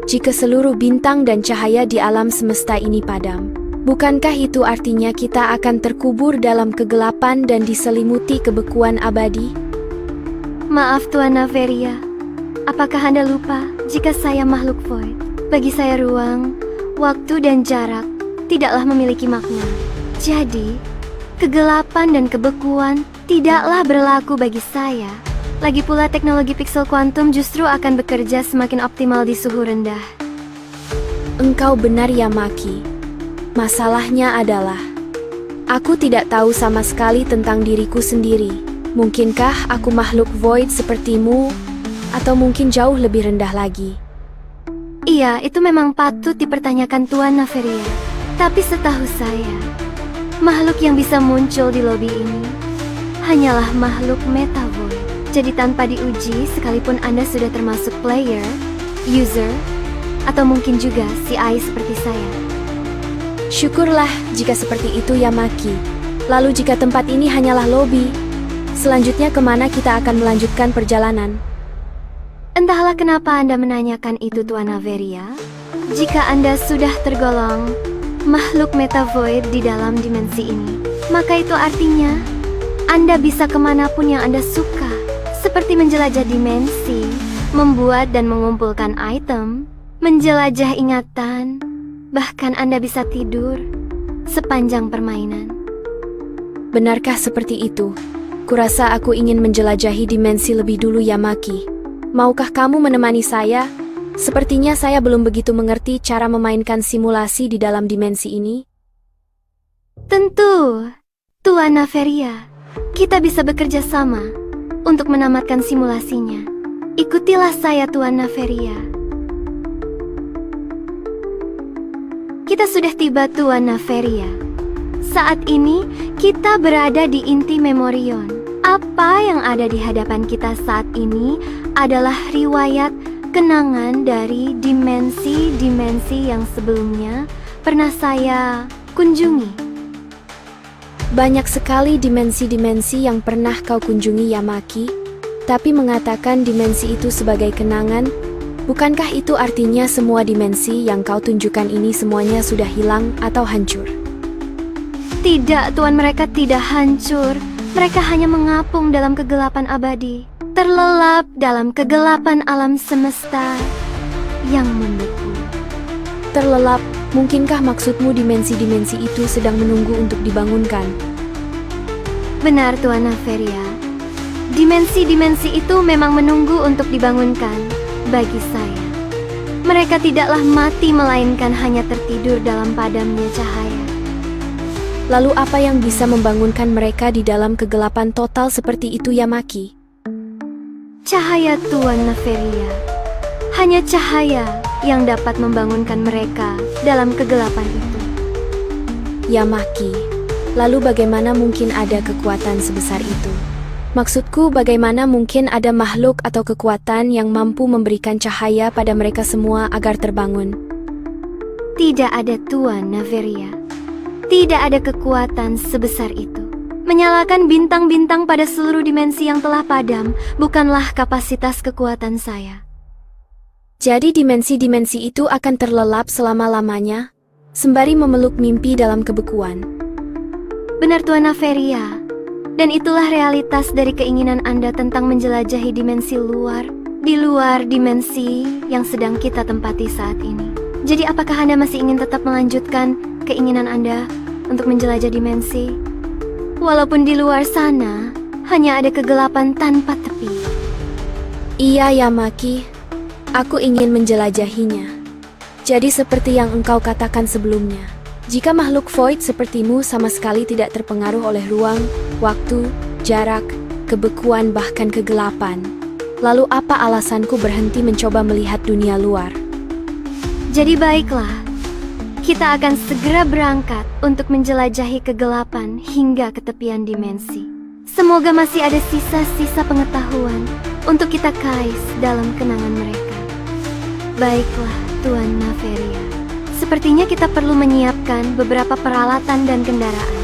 Jika seluruh bintang dan cahaya di alam semesta ini padam, bukankah itu artinya kita akan terkubur dalam kegelapan dan diselimuti kebekuan abadi? Maaf Tuan Naveria, apakah Anda lupa jika saya makhluk void? Bagi saya ruang, waktu dan jarak tidaklah memiliki makna. Jadi, kegelapan dan kebekuan tidaklah berlaku bagi saya. Lagi pula teknologi pixel kuantum justru akan bekerja semakin optimal di suhu rendah. Engkau benar Yamaki. Masalahnya adalah, aku tidak tahu sama sekali tentang diriku sendiri. Mungkinkah aku makhluk void sepertimu, atau mungkin jauh lebih rendah lagi? Iya, itu memang patut dipertanyakan Tuan Naveria. Tapi setahu saya, makhluk yang bisa muncul di lobi ini hanyalah makhluk meta void. Jadi tanpa diuji, sekalipun Anda sudah termasuk player, user, atau mungkin juga CI seperti saya. Syukurlah jika seperti itu Yamaki. Lalu jika tempat ini hanyalah lobi, selanjutnya kemana kita akan melanjutkan perjalanan? Entahlah kenapa Anda menanyakan itu Tuan Naveria. Jika Anda sudah tergolong makhluk meta void di dalam dimensi ini, maka itu artinya Anda bisa kemanapun yang Anda suka. Seperti menjelajah dimensi, membuat dan mengumpulkan item, menjelajah ingatan, bahkan Anda bisa tidur sepanjang permainan. Benarkah seperti itu? Kurasa aku ingin menjelajahi dimensi lebih dulu Yamaki. Maukah kamu menemani saya? Sepertinya saya belum begitu mengerti cara memainkan simulasi di dalam dimensi ini. Tentu, Tuan Naveria, kita bisa bekerja sama untuk menamatkan simulasinya. Ikutilah saya Tuan Naveria. Kita sudah tiba Tuan Naveria. Saat ini kita berada di inti Memorion. Apa yang ada di hadapan kita saat ini adalah riwayat kenangan dari dimensi-dimensi yang sebelumnya pernah saya kunjungi. Banyak sekali dimensi-dimensi yang pernah kau kunjungi Yamaki, tapi mengatakan dimensi itu sebagai kenangan, bukankah itu artinya semua dimensi yang kau tunjukkan ini semuanya sudah hilang atau hancur? Tidak, Tuan, mereka tidak hancur. Mereka hanya mengapung dalam kegelapan abadi, terlelap dalam kegelapan alam semesta yang membeku. Terlelap, mungkinkah maksudmu dimensi-dimensi itu sedang menunggu untuk dibangunkan? Benar Tuan Naveria, dimensi-dimensi itu memang menunggu untuk dibangunkan. Bagi saya, mereka tidaklah mati melainkan hanya tertidur dalam padamnya cahaya. Lalu apa yang bisa membangunkan mereka di dalam kegelapan total seperti itu Yamaki? Cahaya Tuan Naveria. Hanya cahaya yang dapat membangunkan mereka dalam kegelapan itu. Yamaki, lalu bagaimana mungkin ada kekuatan sebesar itu? Maksudku, bagaimana mungkin ada makhluk atau kekuatan yang mampu memberikan cahaya pada mereka semua agar terbangun? Tidak ada Tuan Naveria. Tidak ada kekuatan sebesar itu. Menyalakan bintang-bintang pada seluruh dimensi yang telah padam bukanlah kapasitas kekuatan saya. Jadi dimensi-dimensi itu akan terlelap selama-lamanya, sembari memeluk mimpi dalam kebekuan. Benar Tuan Naveria, dan itulah realitas dari keinginan Anda tentang menjelajahi dimensi luar, di luar dimensi yang sedang kita tempati saat ini. Jadi apakah Anda masih ingin tetap melanjutkan keinginan Anda untuk menjelajah dimensi? Walaupun di luar sana, hanya ada kegelapan tanpa tepi. Iya Yamaki. Aku ingin menjelajahinya. Jadi seperti yang engkau katakan sebelumnya, jika makhluk void sepertimu sama sekali tidak terpengaruh oleh ruang, waktu, jarak, kebekuan bahkan kegelapan, lalu apa alasanku berhenti mencoba melihat dunia luar? Jadi baiklah, kita akan segera berangkat untuk menjelajahi kegelapan hingga ke tepian dimensi. Semoga masih ada sisa-sisa pengetahuan untuk kita kais dalam kenangan mereka. Baiklah, Tuan Naveria. Sepertinya kita perlu menyiapkan beberapa peralatan dan kendaraan.